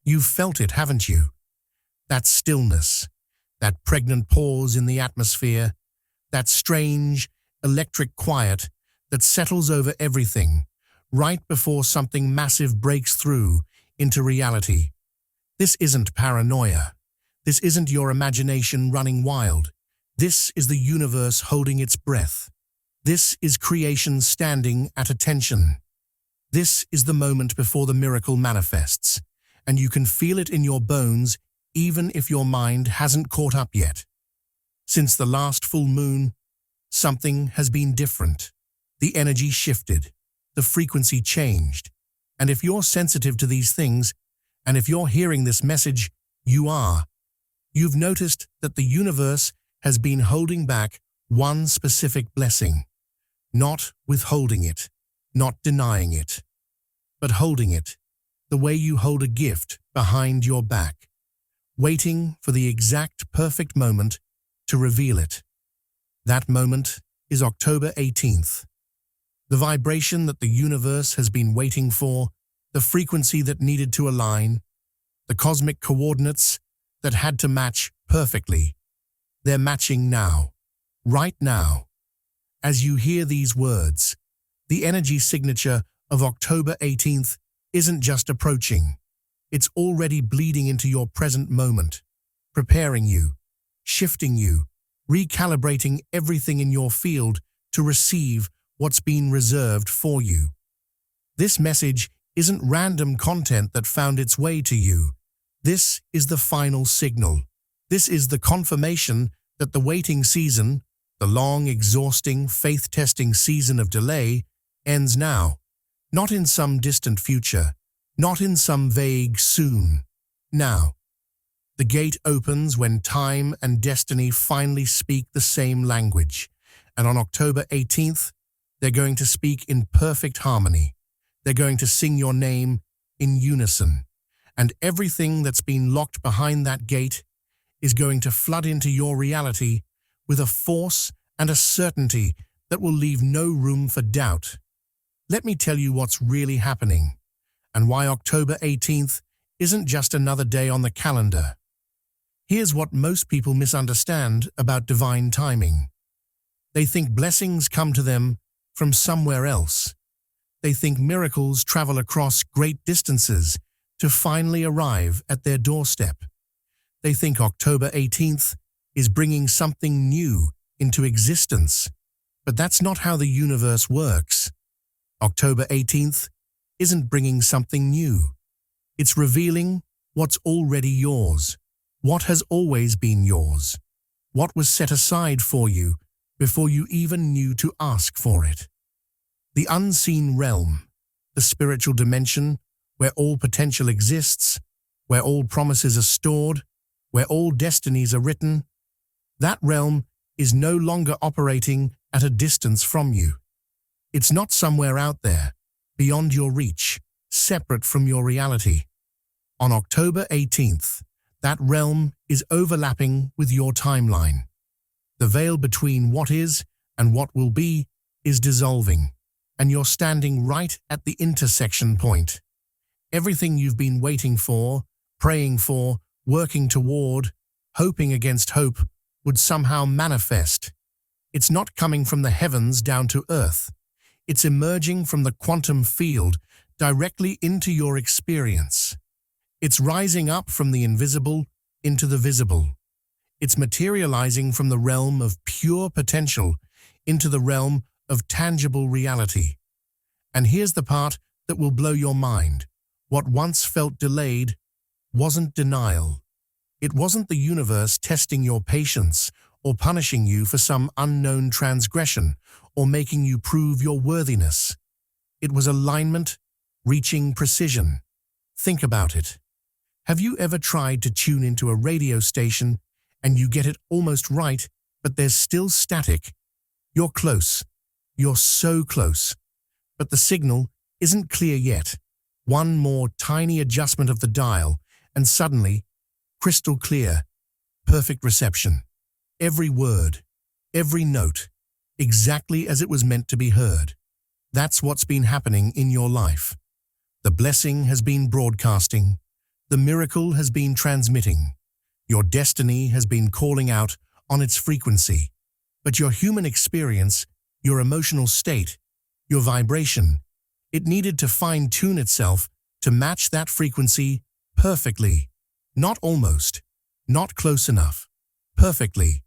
You've felt it, haven't you? That stillness, that pregnant pause in the atmosphere, that strange, electric quiet that settles over everything right before something massive breaks through into reality. This isn't paranoia. This isn't your imagination running wild. This is the universe holding its breath. This is creation standing at attention. This is the moment before the miracle manifests, and you can feel it in your bones even if your mind hasn't caught up yet. Since the last full moon, something has been different. The energy shifted, the frequency changed, and if you're sensitive to these things, and if you're hearing this message, you've noticed that the universe has been holding back one specific blessing, not withholding it, not denying it, but holding it, the way you hold a gift behind your back, waiting for the exact perfect moment to reveal it. That moment is October 18th. The vibration that the universe has been waiting for, the frequency that needed to align, the cosmic coordinates that had to match perfectly. They're matching now, right now. As you hear these words, the energy signature of October 18th isn't just approaching. It's already bleeding into your present moment, preparing you, shifting you, recalibrating everything in your field to receive what's been reserved for you. This message isn't random content that found its way to you. This is the final signal. This is the confirmation that the waiting season, the long, exhausting, faith-testing season of delay, ends now. Not in some distant future, not in some vague soon. Now. The gate opens when time and destiny finally speak the same language, and on October 18th, they're going to speak in perfect harmony. They're going to sing your name in unison, and everything that's been locked behind that gate is going to flood into your reality with a force and a certainty that will leave no room for doubt. Let me tell you what's really happening, and why October 18th isn't just another day on the calendar. Here's what most people misunderstand about divine timing. They think blessings come to them from somewhere else. They think miracles travel across great distances to finally arrive at their doorstep. They think October 18th is bringing something new into existence, but that's not how the universe works. October 18th isn't bringing something new. It's revealing what's already yours, what has always been yours, what was set aside for you before you even knew to ask for it. The unseen realm, the spiritual dimension where all potential exists, where all promises are stored, where all destinies are written, that realm is no longer operating at a distance from you. It's not somewhere out there, beyond your reach, separate from your reality. On October 18th, that realm is overlapping with your timeline. The veil between what is and what will be is dissolving, and you're standing right at the intersection point. Everything you've been waiting for, praying for, working toward, hoping against hope would somehow manifest. It's not coming from the heavens down to earth. It's emerging from the quantum field directly into your experience. It's rising up from the invisible into the visible. It's materializing from the realm of pure potential into the realm of tangible reality. And here's the part that will blow your mind. What once felt delayed wasn't denial. It wasn't the universe testing your patience or punishing you for some unknown transgression or making you prove your worthiness. It was alignment, reaching precision. Think about it. Have you ever tried to tune into a radio station and you get it almost right, but there's still static? You're close. You're so close. But the signal isn't clear yet. One more tiny adjustment of the dial, and suddenly, crystal clear, perfect reception. Every word, every note, exactly as it was meant to be heard. That's what's been happening in your life. The blessing has been broadcasting. The miracle has been transmitting. Your destiny has been calling out on its frequency. But your human experience, your emotional state, your vibration, it needed to fine-tune itself to match that frequency perfectly. Not almost, not close enough, perfectly.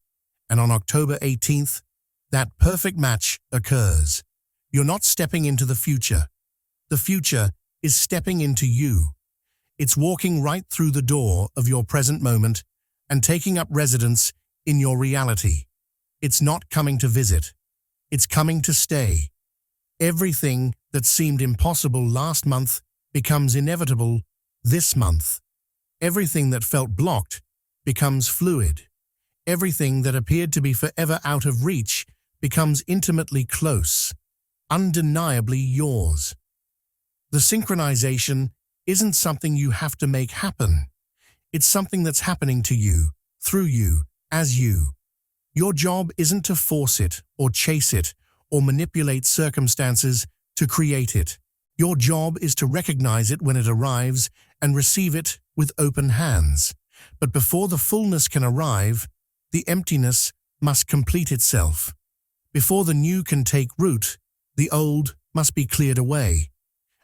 And on October 18th, that perfect match occurs. You're not stepping into the future. The future is stepping into you. It's walking right through the door of your present moment and taking up residence in your reality. It's not coming to visit. It's coming to stay. Everything that seemed impossible last month becomes inevitable this month. Everything that felt blocked becomes fluid. Everything that appeared to be forever out of reach becomes intimately close, undeniably yours. The synchronization isn't something you have to make happen. It's something that's happening to you, through you, as you. Your job isn't to force it or chase it or manipulate circumstances to create it. Your job is to recognize it when it arrives and receive it with open hands. But before the fullness can arrive, the emptiness must complete itself. Before the new can take root, the old must be cleared away.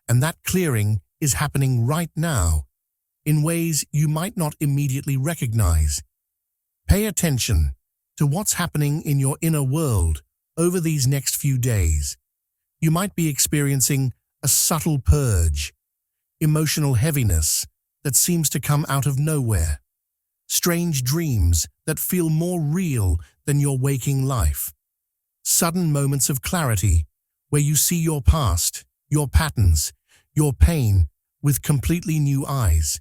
And that clearing is happening right now, in ways you might not immediately recognize. Pay attention to what's happening in your inner world over these next few days. You might be experiencing a subtle purge, emotional heaviness that seems to come out of nowhere, strange dreams that feel more real than your waking life, sudden moments of clarity where you see your past, your patterns, your pain with completely new eyes.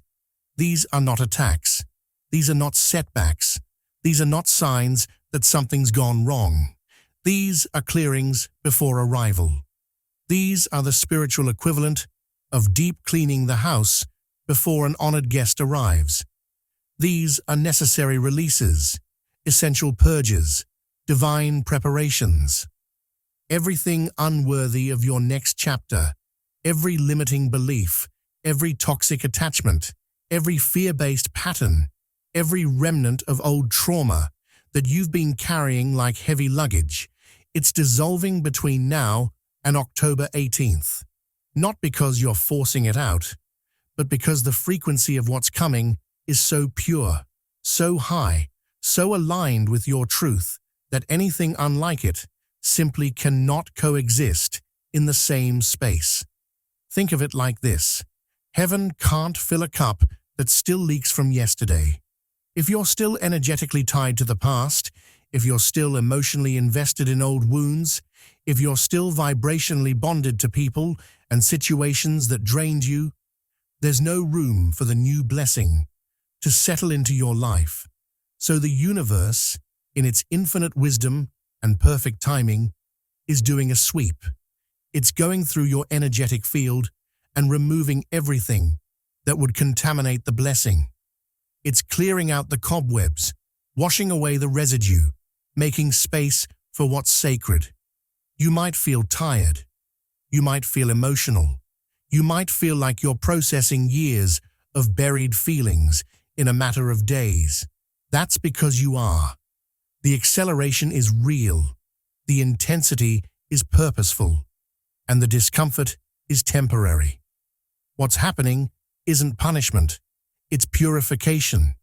These are not attacks. These are not setbacks. These are not signs that something's gone wrong. These are clearings before arrival. These are the spiritual equivalent of deep cleaning the house before an honored guest arrives. These are necessary releases, essential purges, divine preparations. Everything unworthy of your next chapter, every limiting belief, every toxic attachment, every fear-based pattern, every remnant of old trauma that you've been carrying like heavy luggage, it's dissolving between now and October 18th. Not because you're forcing it out, but because the frequency of what's coming is so pure, so high, so aligned with your truth that anything unlike it simply cannot coexist in the same space. Think of it like this. Heaven can't fill a cup that still leaks from yesterday. If you're still energetically tied to the past, if you're still emotionally invested in old wounds, if you're still vibrationally bonded to people and situations that drained you, there's no room for the new blessing to settle into your life. So the universe, in its infinite wisdom and perfect timing, is doing a sweep. It's going through your energetic field and removing everything that would contaminate the blessing. It's clearing out the cobwebs, washing away the residue, making space for what's sacred. You might feel tired. You might feel emotional. You might feel like you're processing years of buried feelings in a matter of days. That's because you are. The acceleration is real. The intensity is purposeful. And the discomfort is temporary. What's happening isn't punishment. It's purification.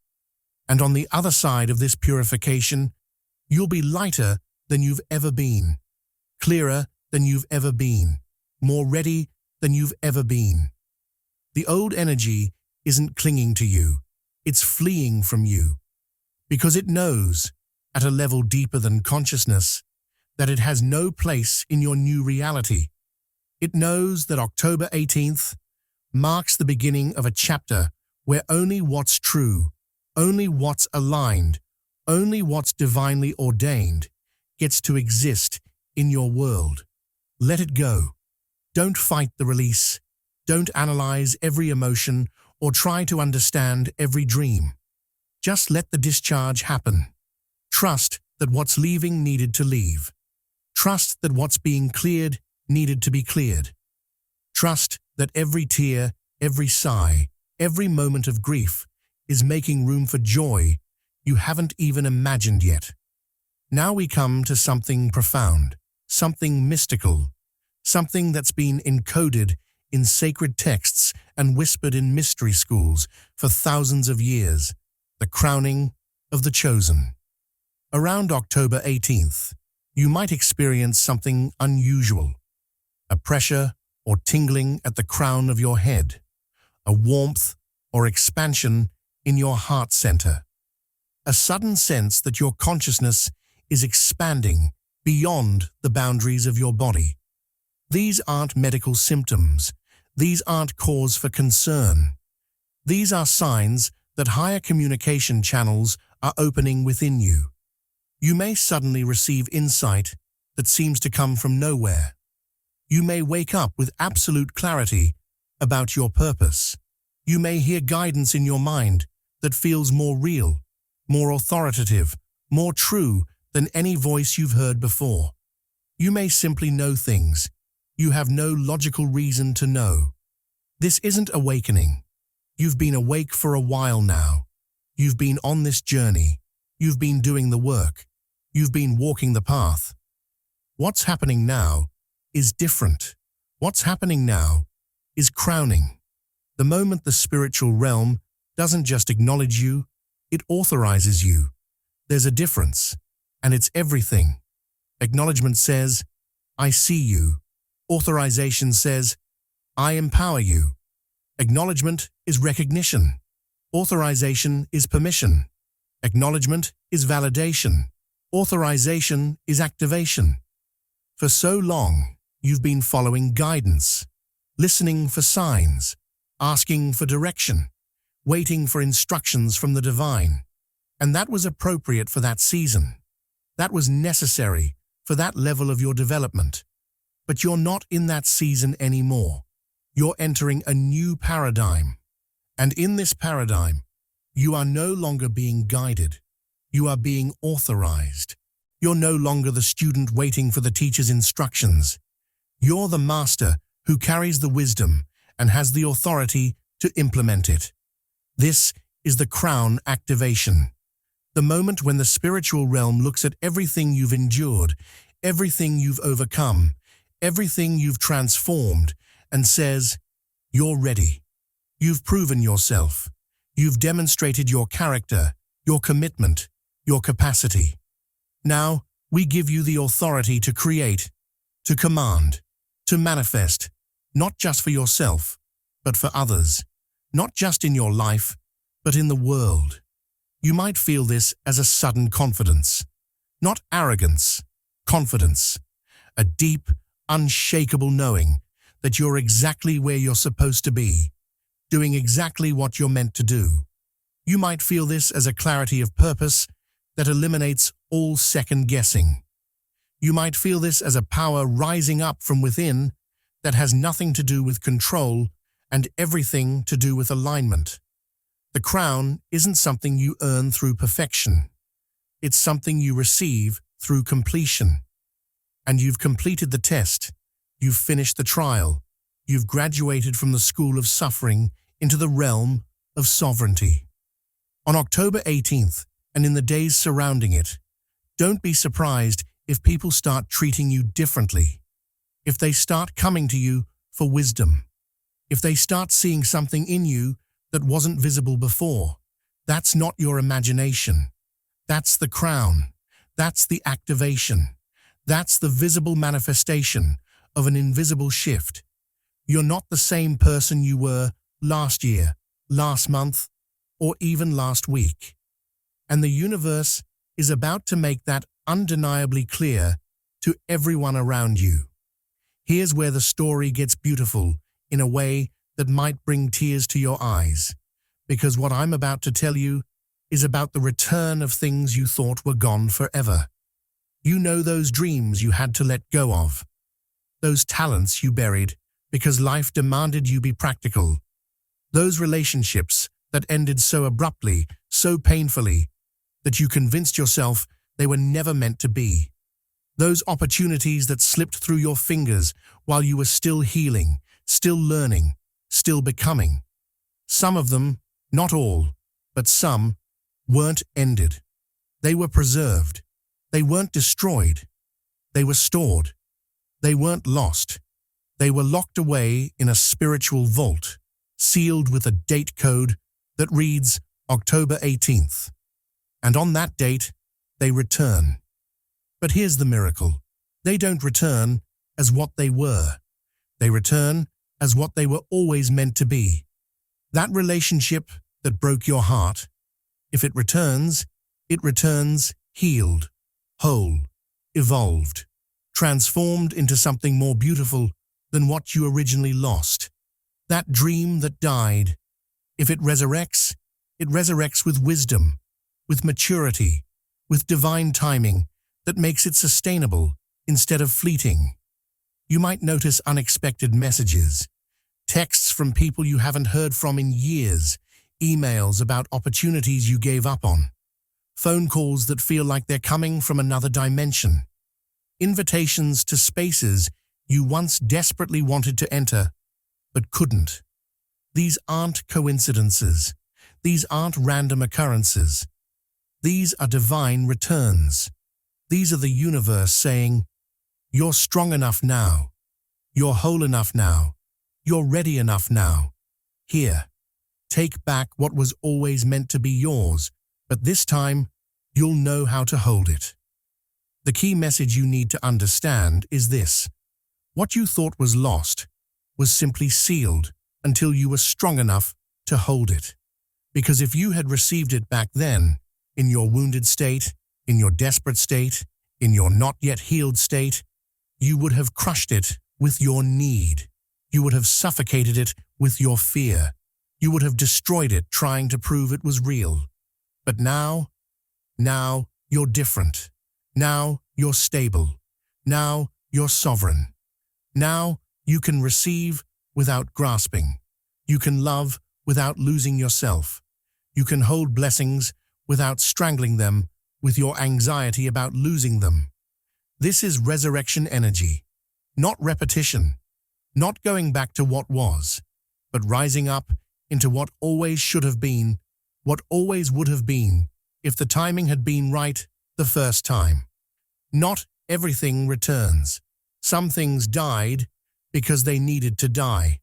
And on the other side of this purification, you'll be lighter than you've ever been, clearer than you've ever been, more ready than you've ever been. The old energy isn't clinging to you. It's fleeing from you because it knows, at a level deeper than consciousness, that it has no place in your new reality. It knows that October 18th marks the beginning of a chapter where only what's true, only what's aligned, only what's divinely ordained gets to exist in your world. Let it go. Don't fight the release. Don't analyze every emotion or try to understand every dream. Just let the discharge happen. Trust that what's leaving needed to leave. Trust that what's being cleared needed to be cleared. Trust that every tear, every sigh, Every moment of grief is making room for joy you haven't even imagined yet. Now we come to something profound, something mystical, something that's been encoded in sacred texts and whispered in mystery schools for thousands of years, the crowning of the chosen. Around October 18th, you might experience something unusual, a pressure or tingling at the crown of your head, a warmth or expansion in your heart center, a sudden sense that your consciousness is expanding beyond the boundaries of your body. These aren't medical symptoms. These aren't cause for concern. These are signs that higher communication channels are opening within you. You may suddenly receive insight that seems to come from nowhere. You may wake up with absolute clarity about your purpose. You may hear guidance in your mind that feels more real, more authoritative, more true than any voice you've heard before. You may simply know things you have no logical reason to know. This isn't awakening. You've been awake for a while now. You've been on this journey. You've been doing the work. You've been walking the path. What's happening now is different. What's happening now is crowning. The moment the spiritual realm doesn't just acknowledge you, it authorizes you. There's a difference, and it's everything. Acknowledgement says, I see you. Authorization says, I empower you. Acknowledgement is recognition. Authorization is permission. Acknowledgement is validation. Authorization is activation. For so long, you've been following guidance, listening for signs, asking for direction, waiting for instructions from the divine. And that was appropriate for that season. That was necessary for that level of your development. But you're not in that season anymore. You're entering a new paradigm. And in this paradigm, you are no longer being guided. You are being authorized. You're no longer the student waiting for the teacher's instructions. You're the master who carries the wisdom and has the authority to implement it. This is the crown activation. The moment when the spiritual realm looks at everything you've endured, everything you've overcome, everything you've transformed, and says, you're ready. You've proven yourself. You've demonstrated your character, your commitment, your capacity. Now, we give you the authority to create, to command, to manifest, not just for yourself, but for others, not just in your life, but in the world. You might feel this as a sudden confidence, not arrogance, confidence, a deep, unshakable knowing that you're exactly where you're supposed to be, doing exactly what you're meant to do. You might feel this as a clarity of purpose that eliminates all second-guessing. You might feel this as a power rising up from within that has nothing to do with control and everything to do with alignment. The crown isn't something you earn through perfection. It's something you receive through completion. And you've completed the test. You've finished the trial. You've graduated from the school of suffering into the realm of sovereignty. On October 18th, and in the days surrounding it, don't be surprised if people start treating you differently. If they start coming to you for wisdom. If they start seeing something in you that wasn't visible before. That's not your imagination. That's the crown. That's the activation. That's the visible manifestation of an invisible shift. You're not the same person you were last year, last month, or even last week. And the universe is about to make that undeniably clear to everyone around you. Here's where the story gets beautiful in a way that might bring tears to your eyes, because what I'm about to tell you is about the return of things you thought were gone forever. You know those dreams you had to let go of, those talents you buried because life demanded you be practical, those relationships that ended so abruptly, so painfully, that you convinced yourself they were never meant to be. Those opportunities that slipped through your fingers while you were still healing, still learning, still becoming. Some of them, not all, but some, weren't ended. They were preserved. They weren't destroyed. They were stored. They weren't lost. They were locked away in a spiritual vault, sealed with a date code that reads October 18th. And on that date, they return. But here's the miracle. They don't return as what they were. They return as what they were always meant to be. That relationship that broke your heart, if it returns healed, whole, evolved, transformed into something more beautiful than what you originally lost. That dream that died, if it resurrects with wisdom, with maturity, with divine timing that makes it sustainable instead of fleeting. You might notice unexpected messages, texts from people you haven't heard from in years, emails about opportunities you gave up on, phone calls that feel like they're coming from another dimension, invitations to spaces you once desperately wanted to enter but couldn't. These aren't coincidences. These aren't random occurrences. These are divine returns. These are the universe saying, "You're strong enough now. You're whole enough now. You're ready enough now. Here, take back what was always meant to be yours, but this time, you'll know how to hold it." The key message you need to understand is this. What you thought was lost was simply sealed until you were strong enough to hold it. Because if you had received it back then, in your wounded state, in your desperate state, in your not yet healed state, you would have crushed it with your need. You would have suffocated it with your fear. You would have destroyed it trying to prove it was real. But now you're different. Now you're stable. Now you're sovereign. Now you can receive without grasping. You can love without losing yourself. You can hold blessings without strangling them with your anxiety about losing them. This is resurrection energy, not repetition, not going back to what was, but rising up into what always should have been, what always would have been, if the timing had been right the first time. Not everything returns. Some things died because they needed to die.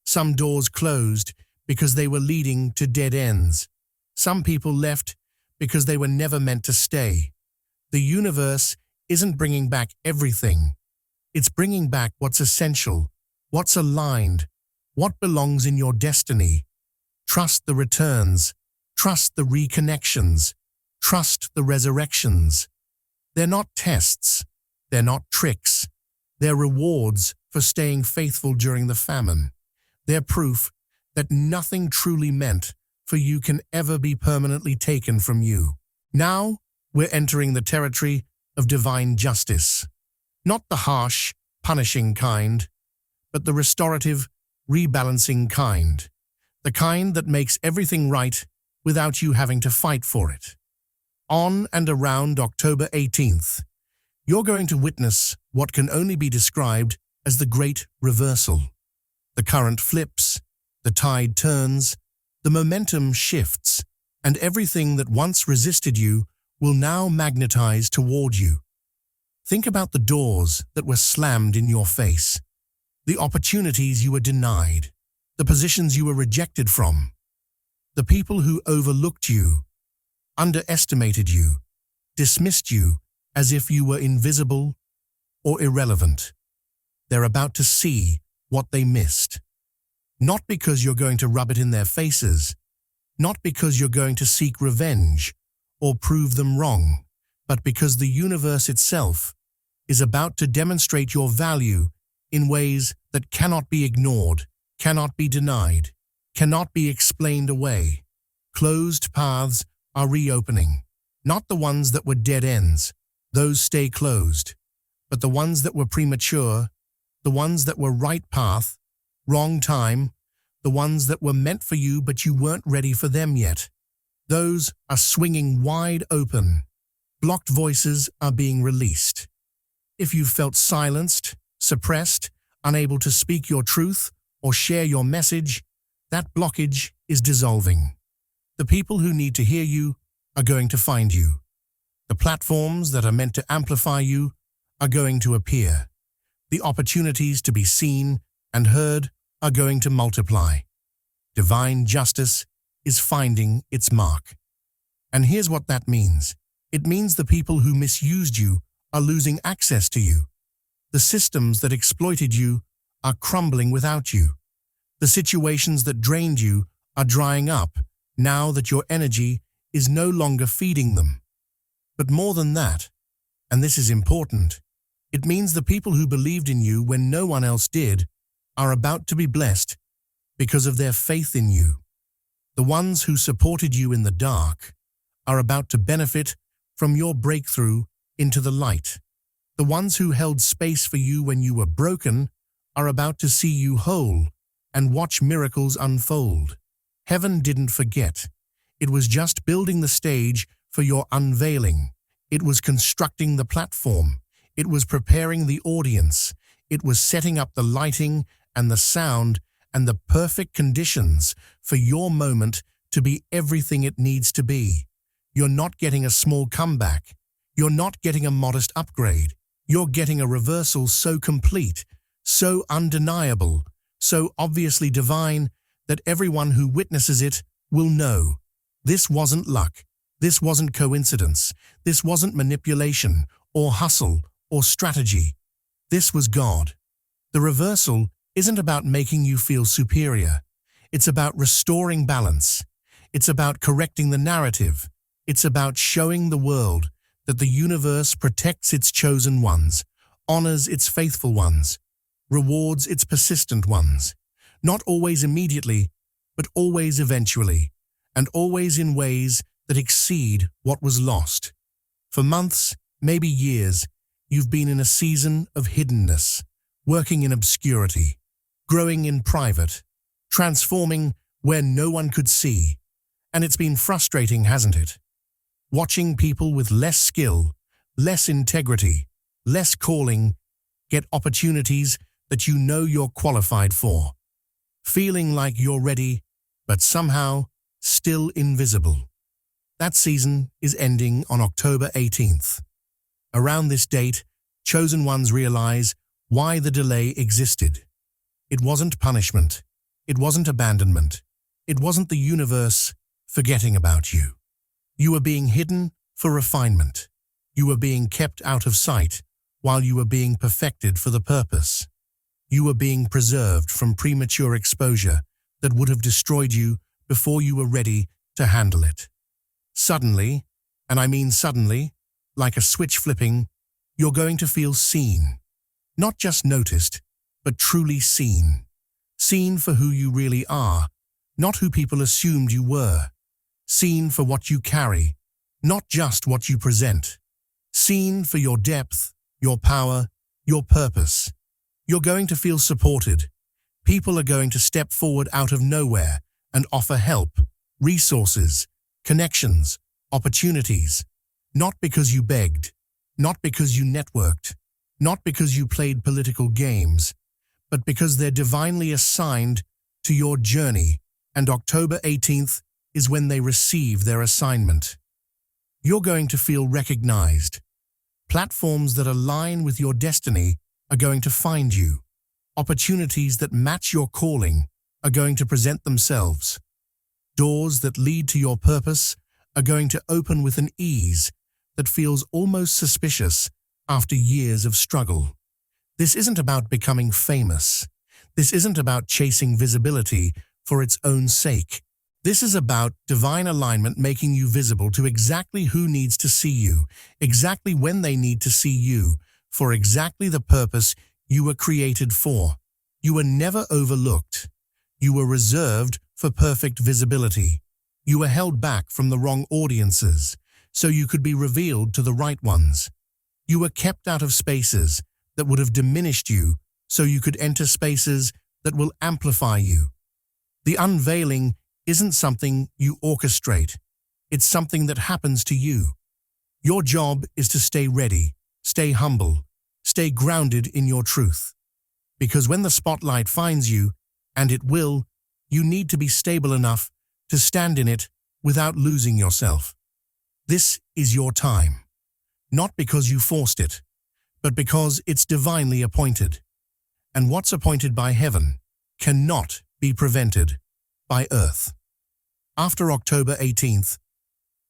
Some doors closed because they were leading to dead ends. Some people left because they were never meant to stay. The universe isn't bringing back everything. It's bringing back what's essential, what's aligned, what belongs in your destiny. Trust the returns. Trust the reconnections. Trust the resurrections. They're not tests. They're not tricks. They're rewards for staying faithful during the famine. They're proof that nothing truly meant for you can ever be permanently taken from you. Now, we're entering the territory of divine justice. Not the harsh, punishing kind, but the restorative, rebalancing kind. The kind that makes everything right without you having to fight for it. On and around October 18th, you're going to witness what can only be described as the great reversal. The current flips, the tide turns, the momentum shifts, and everything that once resisted you will now magnetize toward you. Think about the doors that were slammed in your face, the opportunities you were denied, the positions you were rejected from, the people who overlooked you, underestimated you, dismissed you as if you were invisible or irrelevant. They're about to see what they missed. Not because you're going to rub it in their faces, not because you're going to seek revenge or prove them wrong, but because the universe itself is about to demonstrate your value in ways that cannot be ignored, cannot be denied, cannot be explained away. Closed paths are reopening, not the ones that were dead ends, those stay closed, but the ones that were premature, the ones that were right path, wrong time, the ones that were meant for you but you weren't ready for them yet. Those are swinging wide open. Blocked voices are being released. If you've felt silenced, suppressed, unable to speak your truth or share your message, That blockage is dissolving. The people who need to hear you are going to find you. The platforms that are meant to amplify you are going to appear. The opportunities to be seen and heard are going to multiply. Divine justice is finding its mark. And here's what that means. It means the people who misused you are losing access to you. The systems that exploited you are crumbling without you. The situations that drained you are drying up now that your energy is no longer feeding them. But more than that, and this is important, it means the people who believed in you when no one else did are about to be blessed because of their faith in you. The ones who supported you in the dark are about to benefit from your breakthrough into the light. The ones who held space for you when you were broken are about to see you whole and watch miracles unfold. Heaven didn't forget. It was just building the stage for your unveiling. It was constructing the platform. It was preparing the audience. It was setting up the lighting and the sound and the perfect conditions for your moment to be everything it needs to be. You're not getting a small comeback. You're not getting a modest upgrade. You're getting a reversal so complete, so undeniable, so obviously divine that everyone who witnesses it will know. This wasn't luck. This wasn't coincidence. This wasn't manipulation or hustle or strategy. This was God. The reversal isn't about making you feel superior. It's about restoring balance. It's about correcting the narrative. It's about showing the world that the universe protects its chosen ones, honors its faithful ones, rewards its persistent ones. Not always immediately, but always eventually, and always in ways that exceed what was lost. For months, maybe years, you've been in a season of hiddenness, working in obscurity, growing in private, transforming where no one could see. And it's been frustrating, hasn't it? Watching people with less skill, less integrity, less calling, get opportunities that you know you're qualified for. Feeling like you're ready, but somehow still invisible. That season is ending on October 18th. Around this date, chosen ones realize why the delay existed. It wasn't punishment. It wasn't abandonment. It wasn't the universe forgetting about you. You were being hidden for refinement. You were being kept out of sight while you were being perfected for the purpose. You were being preserved from premature exposure that would have destroyed you before you were ready to handle it. Suddenly, and I mean suddenly, like a switch flipping, you're going to feel seen. Not just noticed, but truly seen. Seen for who you really are, not who people assumed you were. Seen for what you carry, not just what you present. Seen for your depth, your power, your purpose. You're going to feel supported. People are going to step forward out of nowhere and offer help, resources, connections, opportunities. Not because you begged, not because you networked, not because you played political games, but because they're divinely assigned to your journey, and October 18th is when they receive their assignment. You're going to feel recognized. Platforms that align with your destiny are going to find you. Opportunities that match your calling are going to present themselves. Doors that lead to your purpose are going to open with an ease that feels almost suspicious after years of struggle. This isn't about becoming famous. This isn't about chasing visibility for its own sake. This is about divine alignment making you visible to exactly who needs to see you, exactly when they need to see you, for exactly the purpose you were created for. You were never overlooked. You were reserved for perfect visibility. You were held back from the wrong audiences, so you could be revealed to the right ones. You were kept out of spaces that would have diminished you, so you could enter spaces that will amplify you. The unveiling isn't something you orchestrate. It's something that happens to you. Your job is to stay ready, stay humble, stay grounded in your truth. Because when the spotlight finds you, and it will, You need to be stable enough to stand in it without losing yourself. This is your time, not because you forced it, but because it's divinely appointed. And what's appointed by heaven cannot be prevented by earth. After October 18th,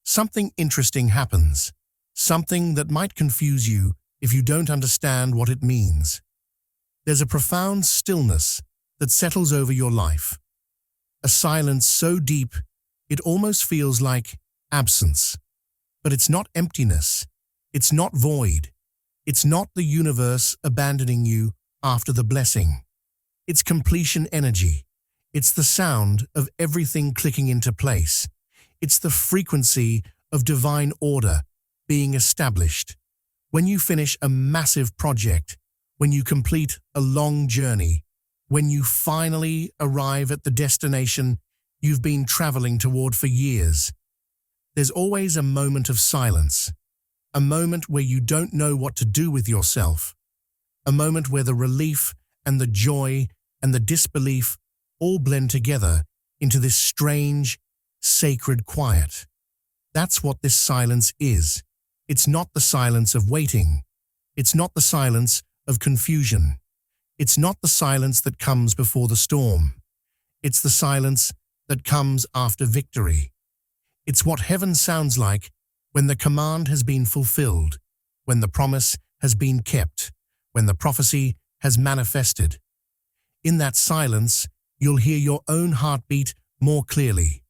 something interesting happens, something that might confuse you if you don't understand what it means. There's a profound stillness that settles over your life, a silence so deep it almost feels like absence. But it's not emptiness, it's not void, it's not the universe abandoning you after the blessing. It's completion energy. It's the sound of everything clicking into place. It's the frequency of divine order being established. When you finish a massive project, when you complete a long journey, when you finally arrive at the destination you've been traveling toward for years, there's always a moment of silence, a moment where you don't know what to do with yourself, a moment where the relief and the joy and the disbelief all blend together into this strange, sacred quiet. That's what this silence is. It's not the silence of waiting. It's not the silence of confusion. It's not the silence that comes before the storm. It's the silence that comes after victory. It's what heaven sounds like when the command has been fulfilled, when the promise has been kept, when the prophecy has manifested. In that silence, you'll hear your own heartbeat more clearly.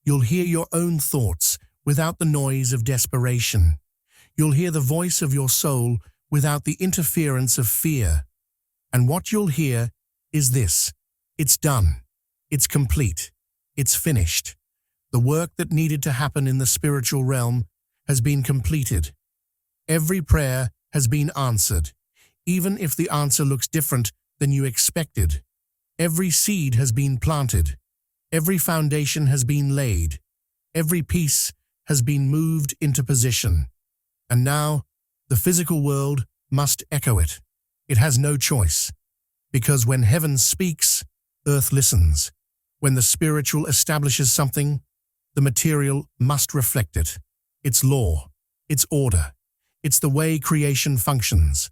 You'll hear your own thoughts without the noise of desperation. You'll hear the voice of your soul without the interference of fear. And what you'll hear is this: it's done. It's complete. It's finished. The work that needed to happen in the spiritual realm has been completed. Every prayer has been answered, even if the answer looks different than you expected. Every seed has been planted. Every foundation has been laid. Every piece has been moved into position. And now, the physical world must echo it. It has no choice. Because when heaven speaks, earth listens. When the spiritual establishes something, the material must reflect it. It's law. It's order. It's the way creation functions.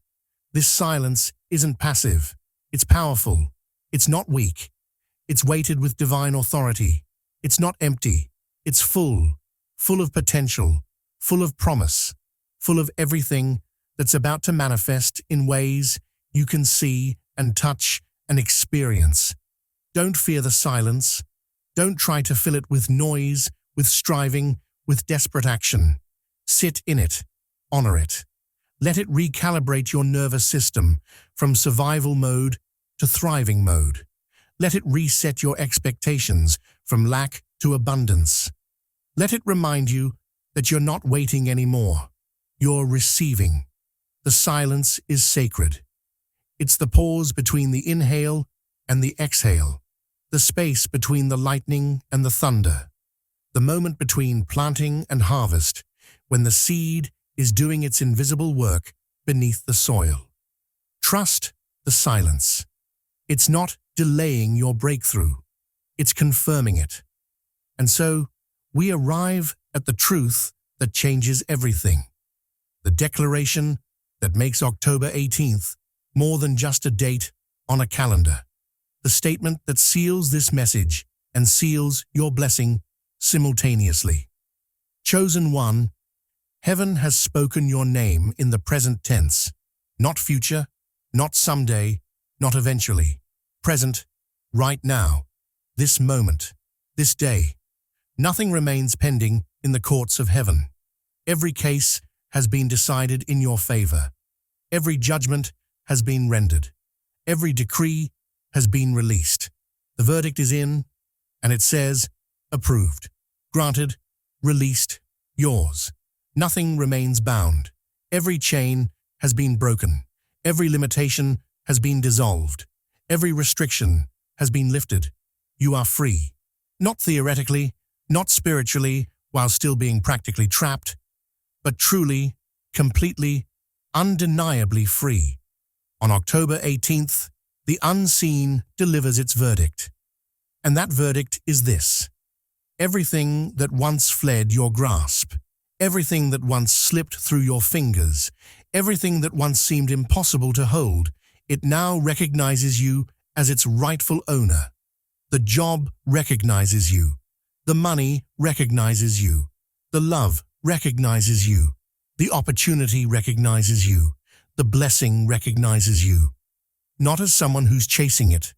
This silence isn't passive. It's powerful. It's not weak. It's weighted with divine authority. It's not empty. It's full of potential, full of promise, full of everything that's about to manifest in ways you can see and touch and experience. Don't fear the silence. Don't try to fill it with noise, with striving, with desperate action. Sit in it. Honor it. Let it recalibrate your nervous system from survival mode to thriving mode. Let it reset your expectations from lack to abundance. Let it remind you that you're not waiting anymore. You're receiving. The silence is sacred. It's the pause between the inhale and the exhale, the space between the lightning and the thunder, the moment between planting and harvest, when the seed is doing its invisible work beneath the soil. Trust the silence. It's not delaying your breakthrough. It's confirming it. And so, we arrive at the truth that changes everything. The declaration that makes October 18th more than just a date on a calendar. The statement that seals this message and seals your blessing simultaneously. Chosen one, heaven has spoken your name in the present tense, not future, not someday, not eventually. Present, right now, this moment, this day. Nothing remains pending in the courts of heaven. Every case has been decided in your favor. Every judgment has been rendered. Every decree has been released. The verdict is in, and it says, approved, granted, released, yours. Nothing remains bound. Every chain has been broken. Every limitation has been dissolved. Every restriction has been lifted. You are free. Not theoretically, not spiritually, while still being practically trapped, but truly, completely, undeniably free. On October 18th, the unseen delivers its verdict. And that verdict is this: everything that once fled your grasp, everything that once slipped through your fingers, everything that once seemed impossible to hold, it now recognizes you as its rightful owner. The job recognizes you. The money recognizes you. The love recognizes you. The opportunity recognizes you. The blessing recognizes you. Not as someone who's chasing it,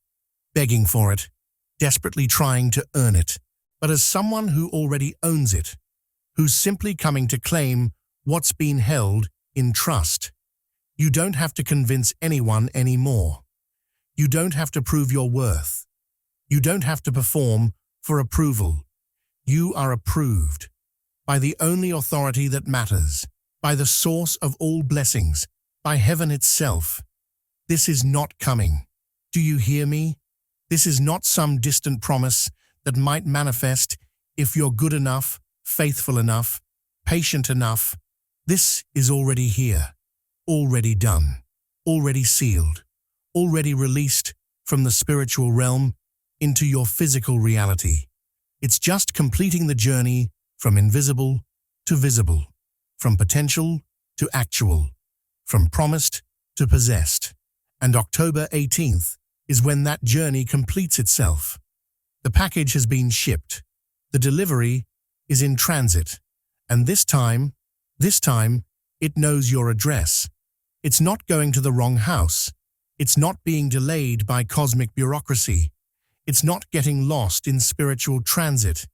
begging for it, desperately trying to earn it, but as someone who already owns it, who's simply coming to claim what's been held in trust. You don't have to convince anyone anymore. You don't have to prove your worth. You don't have to perform for approval. You are approved by the only authority that matters, by the source of all blessings, by heaven itself. This is not coming. Do you hear me? This is not some distant promise that might manifest if you're good enough, faithful enough, patient enough. This is already here, already done, already sealed, already released from the spiritual realm into your physical reality. It's just completing the journey from invisible to visible, from potential to actual, from promised to possessed. And October 18th is when that journey completes itself. The package has been shipped. The delivery is in transit. And this time, it knows your address. It's not going to the wrong house. It's not being delayed by cosmic bureaucracy. It's not getting lost in spiritual transit.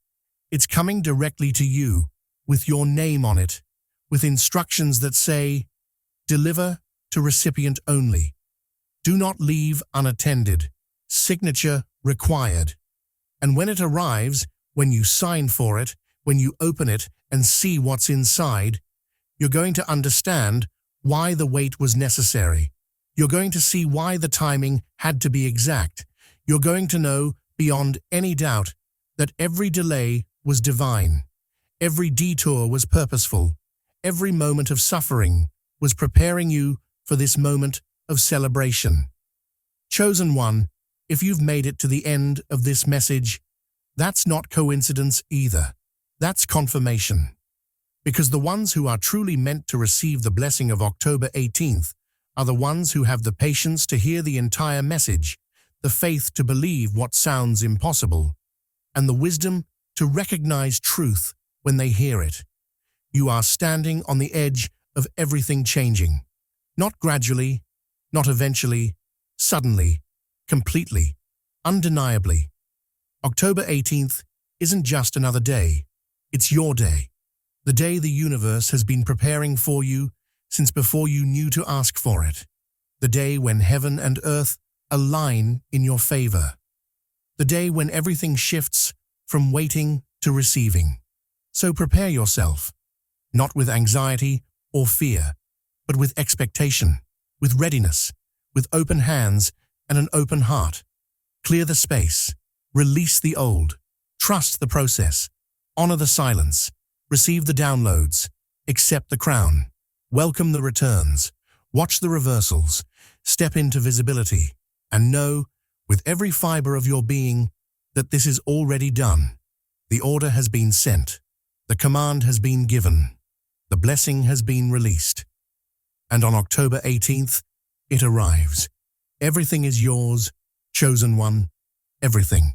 It's coming directly to you, with your name on it, with instructions that say, deliver to recipient only. Do not leave unattended. Signature required. And when it arrives, when you sign for it, when you open it and see what's inside, you're going to understand why the wait was necessary. You're going to see why the timing had to be exact. You're going to know beyond any doubt that every delay was divine. Every detour was purposeful. Every moment of suffering was preparing you for this moment of celebration. Chosen one, if you've made it to the end of this message, that's not coincidence either. That's confirmation. Because the ones who are truly meant to receive the blessing of October 18th are the ones who have the patience to hear the entire message, the faith to believe what sounds impossible, and the wisdom to recognize truth when they hear it. You are standing on the edge of everything changing. Not gradually, not eventually, suddenly, completely, undeniably. October 18th isn't just another day. It's your day. The day the universe has been preparing for you since before you knew to ask for it. The day when heaven and earth align in your favor. The day when everything shifts from waiting to receiving. So prepare yourself, not with anxiety or fear, but with expectation, with readiness, with open hands and an open heart. Clear the space, release the old, trust the process, honor the silence, receive the downloads, accept the crown, welcome the returns, watch the reversals, step into visibility, and know, with every fiber of your being, that this is already done. The order has been sent. The command has been given. The blessing has been released. And on October 18th, it arrives. Everything is yours, chosen one, everything.